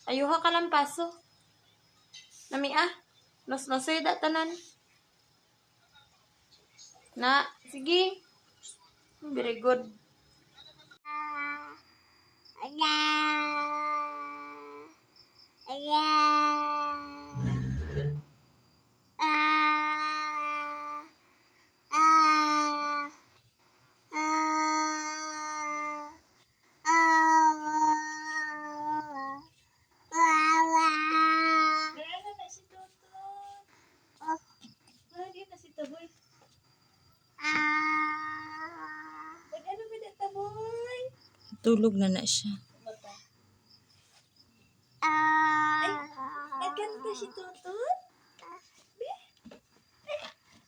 Ayuha ka lang paso. Nami Los-losoy da tanan. Na, sige. Very good. Tulog na siya. Ay, nagkanta si Tutut?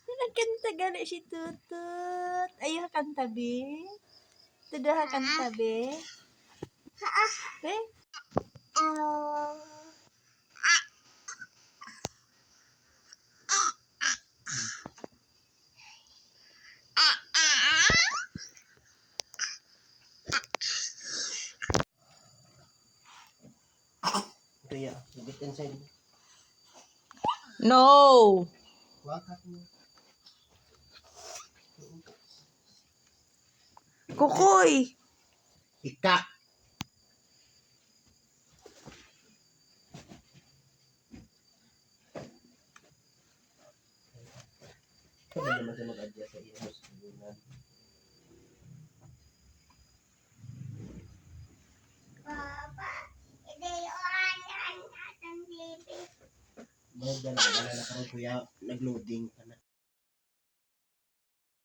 Nagkanta gani si Tutut. Ayaw kanta, be. Tuduha kanta, be. Be? Kaya, lugit inside. No! Wakat mo. Kukoy! Ika! Kaya naman siya mag-adjust sa iyo sa tubunan. Mahal na lang, wala na karoon kuya, nag-loading.